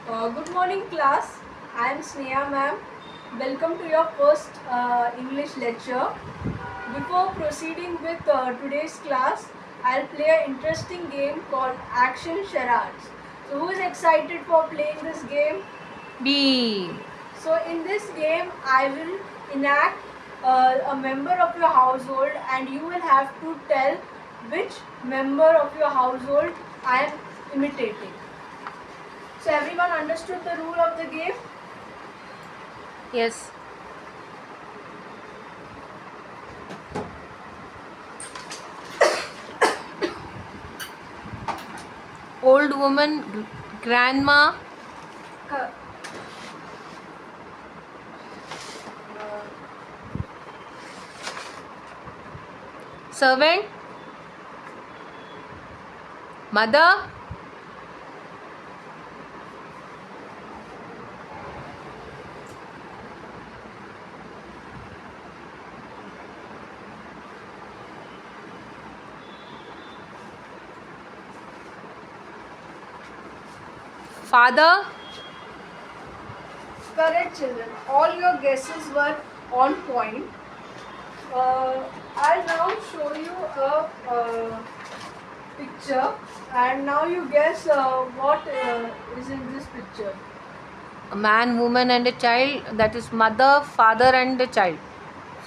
Good morning, class. I am Sneha, ma'am. Welcome to your first English lecture. Before proceeding with today's class, I'll play an interesting game called Action Charades. So, who is excited for playing this game? B. So, in this game, I will enact a member of your household, and you will have to tell which member of your household I am imitating. So everyone understood the rule of the game? Yes. Old woman, grandma, servant, mother, father. Correct, children. All your guesses were on point. I'll now show you a picture, and now you guess what is in this picture. A man, woman, and a child. That is mother, father, and a child.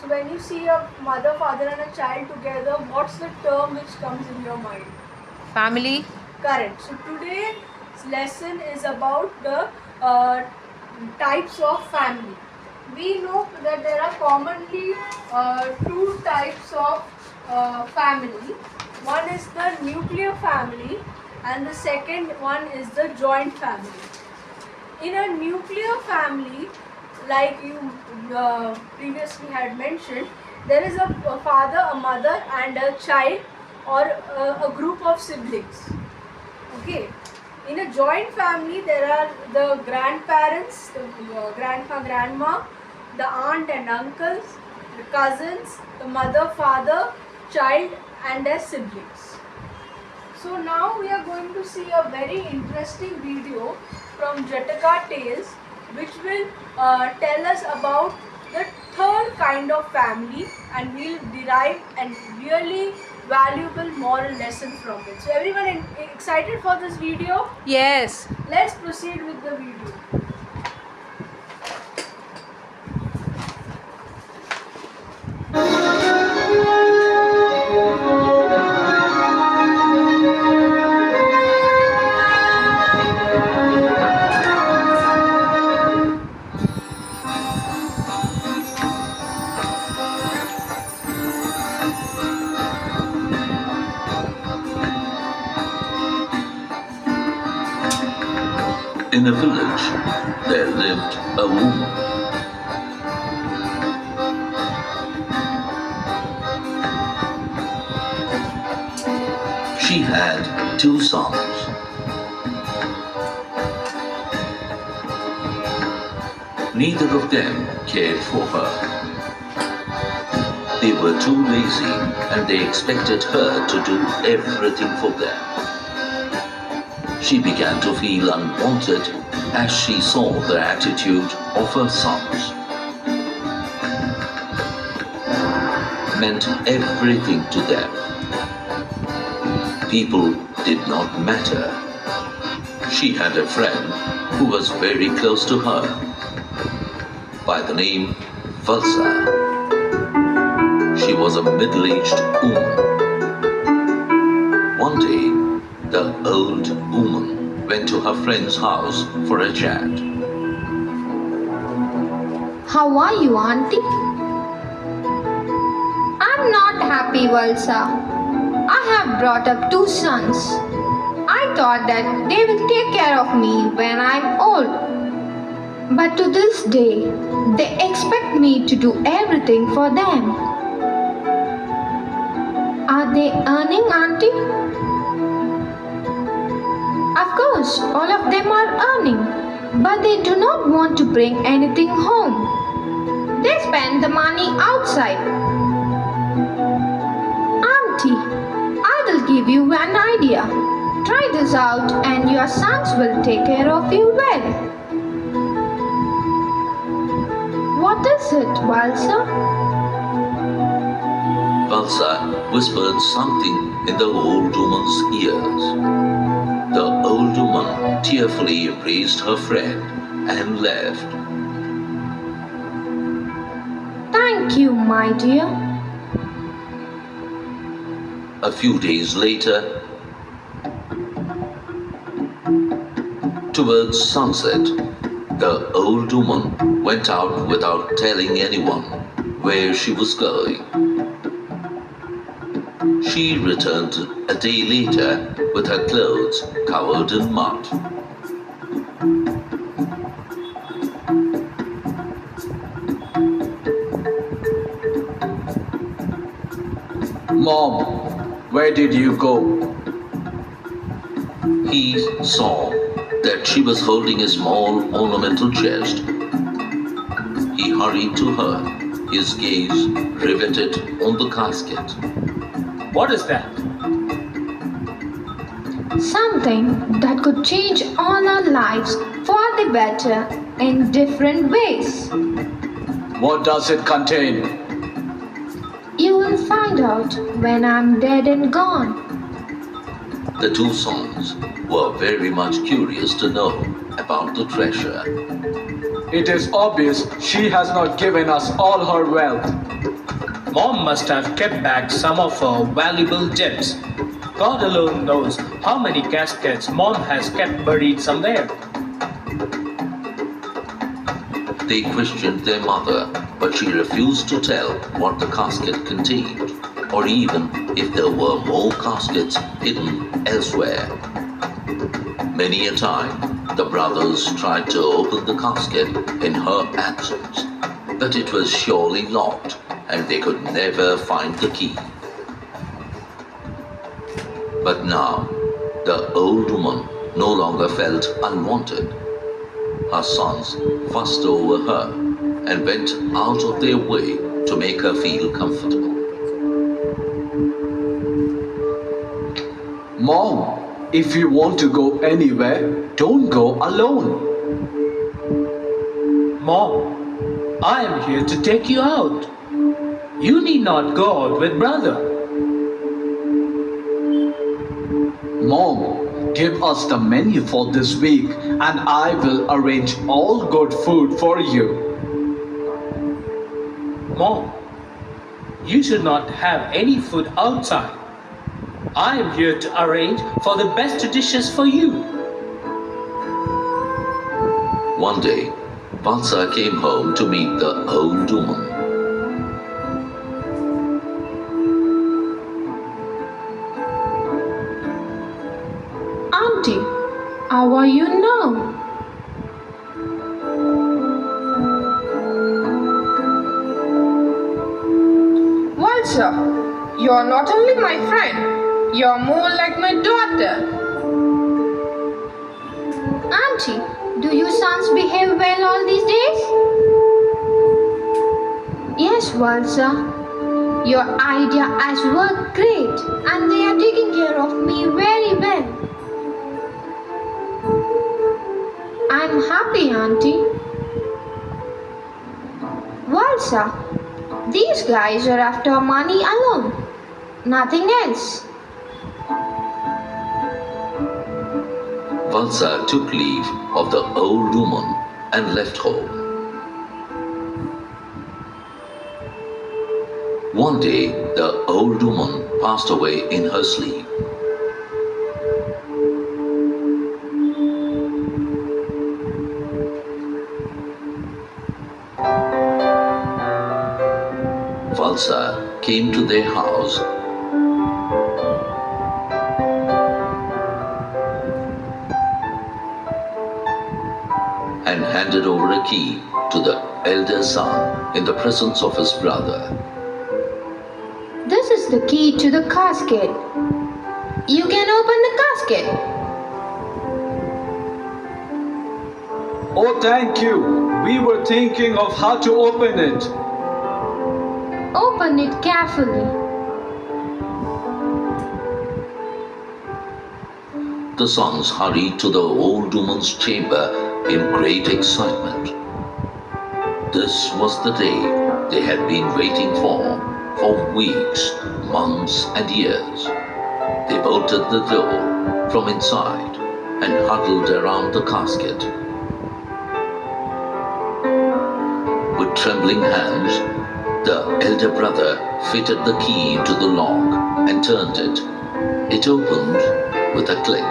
So when you see a mother, father, and a child together, what's the term which comes in your mind? Family. Correct. So today's lesson is about the types of family. We know that there are commonly two types of family. One is the nuclear family, and the second one is the joint family. In a nuclear family, like you previously had mentioned, there is a father, a mother, and a child, or a group of siblings. Okay. In a joint family, there are the grandparents, the grandpa, grandma, the aunt and uncles, the cousins, the mother, father, child, and their siblings. So now we are going to see a very interesting video from Jataka Tales, which will tell us about the third kind of family, and we'll derive a really valuable moral lesson from it. So everyone excited for this video? Yes. Let's proceed with the video. In a village, there lived a woman. She had two sons. Neither of them cared for her. They were too lazy, and they expected her to do everything for them. She began to feel unwanted as she saw the attitude of her sons. Meant everything to them. People did not matter. She had a friend who was very close to her by the name Valsa. She was a middle-aged woman. One day, the old woman went to her friend's house for a chat. How are you, Auntie? I'm not happy, Valsa. I have brought up two sons. I thought that they will take care of me when I'm old. But to this day, they expect me to do everything for them. Are they earning, Auntie? Of course, all of them are earning, but they do not want to bring anything home. They spend the money outside. Auntie, I will give you an idea. Try this out and your sons will take care of you well. What is it, Valsa? Valsa whispered something in the old woman's ears. The old woman tearfully embraced her friend and left. Thank you, my dear. A few days later, towards sunset, the old woman went out without telling anyone where she was going. She returned a day later with her clothes covered in mud. Mom, where did you go? He saw that she was holding a small ornamental chest. He hurried to her, his gaze riveted on the casket. What is that? Something that could change all our lives for the better in different ways. What does it contain? You will find out when I'm dead and gone. The two sons were very much curious to know about the treasure. It is obvious she has not given us all her wealth. Mom must have kept back some of her valuable gems. God alone knows how many caskets Mom has kept buried somewhere. They questioned their mother, but she refused to tell what the casket contained, or even if there were more caskets hidden elsewhere. Many a time, the brothers tried to open the casket in her absence, but it was surely locked, and they could never find the key. But now, the old woman no longer felt unwanted. Her sons fussed over her and went out of their way to make her feel comfortable. Mom, if you want to go anywhere, don't go alone. Mom, I am here to take you out. You need not go out with brother. Mom, give us the menu for this week and I will arrange all good food for you. Mom, you should not have any food outside. I am here to arrange for the best dishes for you. One day, Valsa came home to meet the old woman. Auntie, how are you now? Valsa, you're not only my friend, you're more like my daughter. Auntie, do you sons behave well all these days? Yes, Valsa. Your idea has worked great and they are taking care of me very well. I'm happy, Auntie. Valsa, these guys are after money alone, nothing else. Valsa took leave of the old woman and left home. One day, the old woman passed away in her sleep. Valsa came to their house and handed over a key to the elder son in the presence of his brother. This is the key to the casket. You can open the casket. Oh, thank you. We were thinking of how to open it. Open it carefully. The sons hurried to the old woman's chamber in great excitement. This was the day they had been waiting for weeks, months, and years. They bolted the door from inside and huddled around the casket. With trembling hands, the elder brother fitted the key into the lock and turned it. It opened with a click.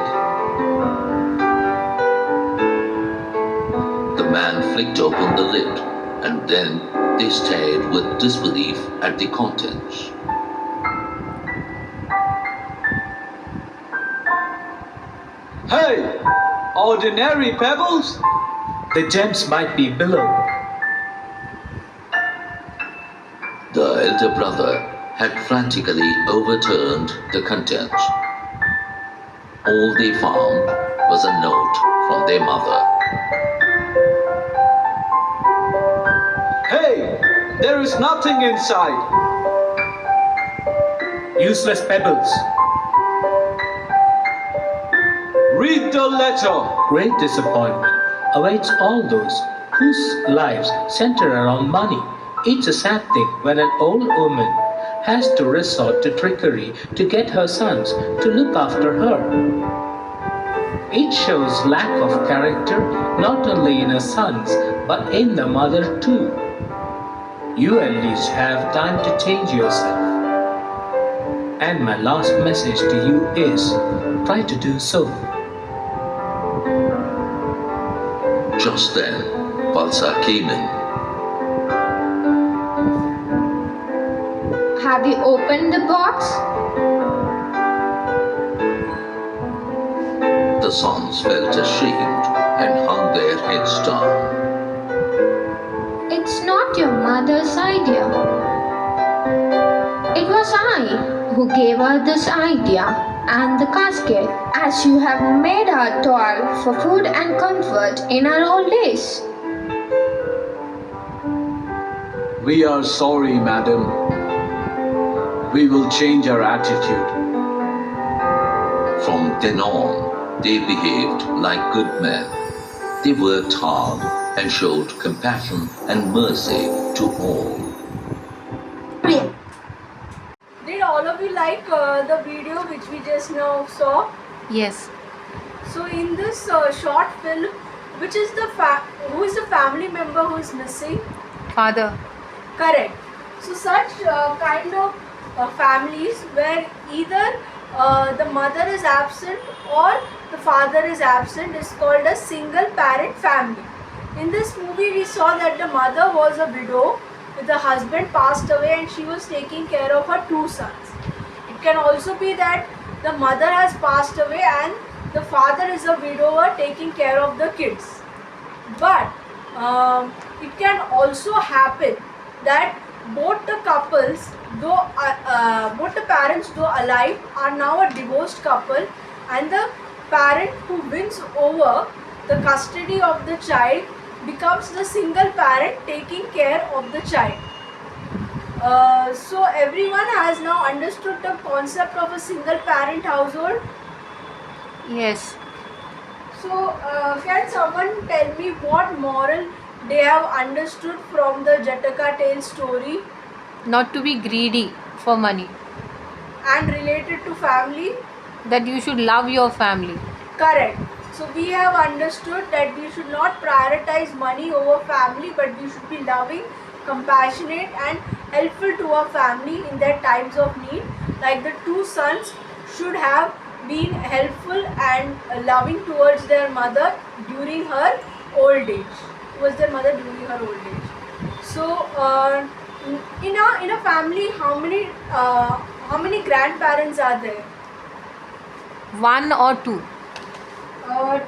The man flicked open the lid, and then they stared with disbelief at the contents. Hey! Ordinary pebbles? The gems might be below. The elder brother had frantically overturned the contents. All they found was a note from their mother. Hey! There is nothing inside. Useless pebbles. Read the letter. Great disappointment awaits all those whose lives center around money. It's a sad thing when an old woman has to resort to trickery to get her sons to look after her. It shows lack of character not only in her sons but in the mother too. You at least have time to change yourself. And my last message to you is try to do so. Just then, Valsa came in. Have you opened the box? The sons felt ashamed and hung their heads down. It's not your mother's idea. It was I who gave her this idea and the casket, as you have made her toil for food and comfort in her old days. We are sorry, madam. We will change our attitude. From then on, they behaved like good men. They worked hard and showed compassion and mercy to all. Did all of you like the video which we just now saw? Yes. So in this short film, which is who is the family member who is missing? Father. Correct. So such kind of families where either the mother is absent or the father is absent is called a single parent family. In this movie we saw that the mother was a widow with the husband passed away and she was taking care of her two sons. It can also be that the mother has passed away and the father is a widower taking care of the kids. But it can also happen that both the couples, both the parents though alive, are now a divorced couple, and the parent who wins over the custody of the child becomes the single parent taking care of the child. So everyone has now understood the concept of a single parent household. Yes. So can someone tell me what moral they have understood from the Jataka Tales story Not to be greedy for money. and related to family? That you should love your family. Correct. So we have understood that we should not prioritize money over family, but we should be loving, compassionate and helpful to our family in their times of need. Like the two sons should have been helpful and loving towards their mother during her old age. Towards their mother during her old age. So in a family, how many grandparents are there? One or two.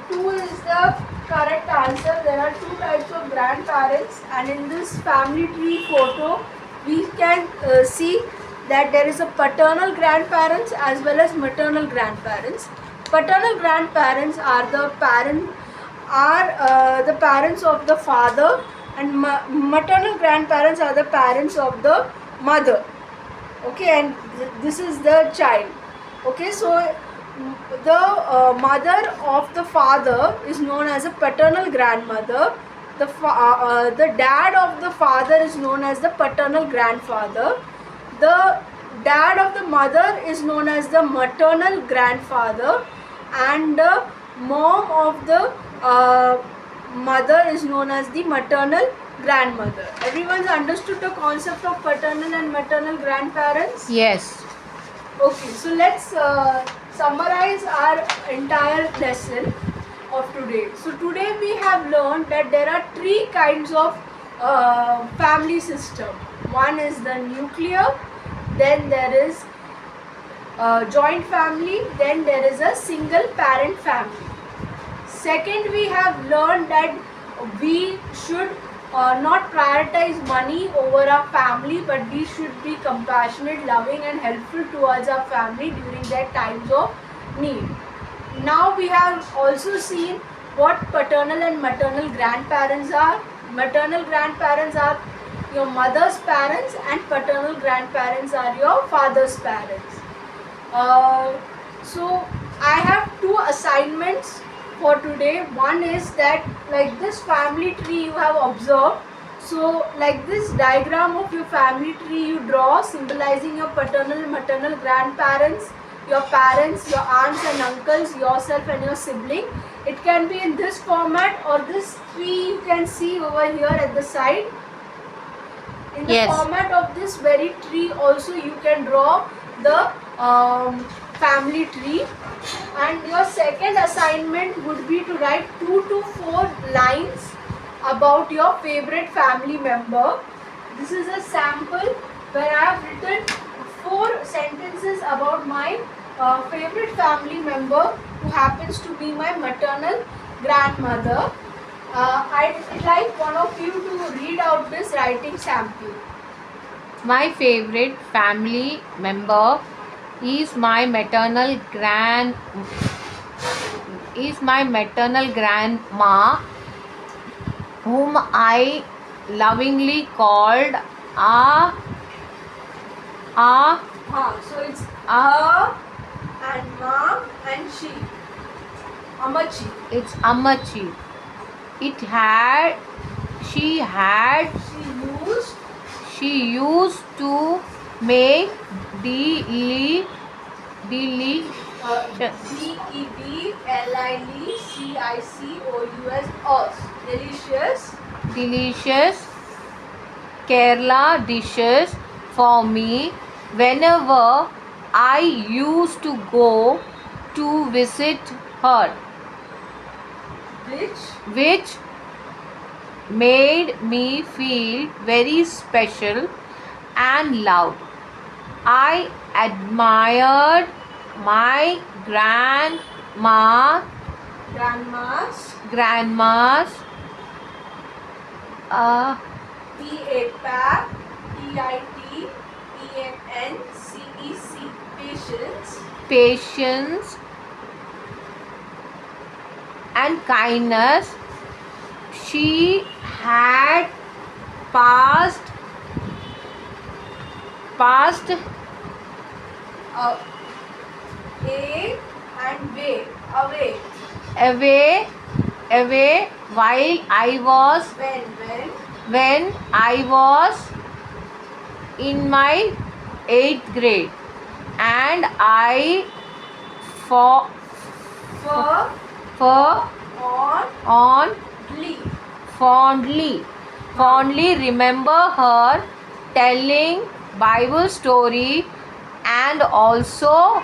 Two is the correct answer. There are two types of grandparents, and in this family tree photo we can see that there is a paternal grandparents as well as maternal grandparents. Paternal grandparents are the parents of the father, and maternal grandparents are the parents of the mother. Okay, and this is the child. Okay, so the mother of the father is known as a paternal grandmother. The dad of the father is known as the paternal grandfather. The dad of the mother is known as the maternal grandfather, and the mom of the mother is known as the maternal grandmother. Everyone's understood the concept of paternal and maternal grandparents? Yes. Okay, so let's summarize our entire lesson of today. So today we have learned that there are three kinds of family system. One is the nuclear, then there is joint family, then there is a single parent family. Second, we have learned that we should not prioritize money over our family, but we should be compassionate, loving, and helpful towards our family during their times of need. Now, we have also seen what paternal and maternal grandparents are. Maternal grandparents are your mother's parents, and paternal grandparents are your father's parents. So I have two assignments for today. One is that, like this family tree you have observed, so like this diagram of your family tree you draw, symbolizing your paternal and maternal grandparents, your parents, your aunts and uncles, yourself and your sibling. It can be in this format, or this tree you can see over here at the side. In the Yes. format of this very tree also you can draw the family tree. And your second assignment would be to write 2 to 4 lines about your favorite family member. This is a sample where I have written 4 sentences about my favorite family member, who happens to be my maternal grandmother. I'd like one of you to read out this writing sample. My favorite family member is my maternal grandma, whom I lovingly called So it's a and ma and she. Amachi. it's Ammachi. She used to make delicious Delicious. delicious Kerala dishes for me whenever I used to go to visit her, which made me feel very special and loved. I admired my grandma's patience and kindness. She had passed away while I was when I was in my 8th grade, and I fondly remember her telling Bible story and also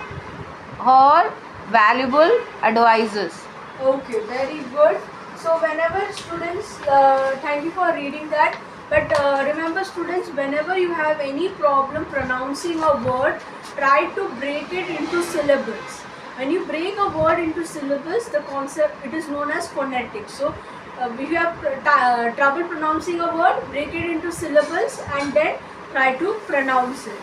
her valuable advices. Okay, very good. So whenever students, thank you for reading that. But remember students, whenever you have any problem pronouncing a word, try to break it into syllables. When you break a word into syllables, the concept, it is known as phonetics. So if you have trouble pronouncing a word, break it into syllables and then try to pronounce it.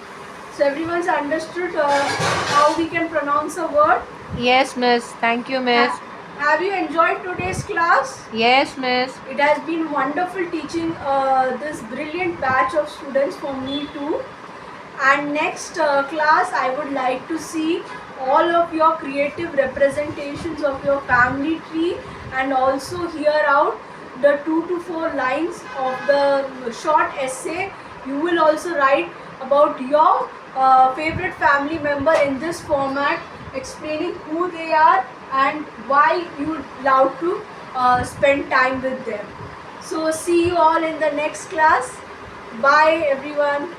So everyone's understood how we can pronounce a word. Yes, miss. Thank you, miss. Have you enjoyed today's class? Yes, miss. It has been wonderful teaching this brilliant batch of students for me too. And next class, I would like to see all of your creative representations of your family tree, and also here out the 2 to 4 lines of the short essay. You will also write about your favorite family member in this format, explaining who they are and why you love to spend time with them. So see you all in the next class. Bye everyone.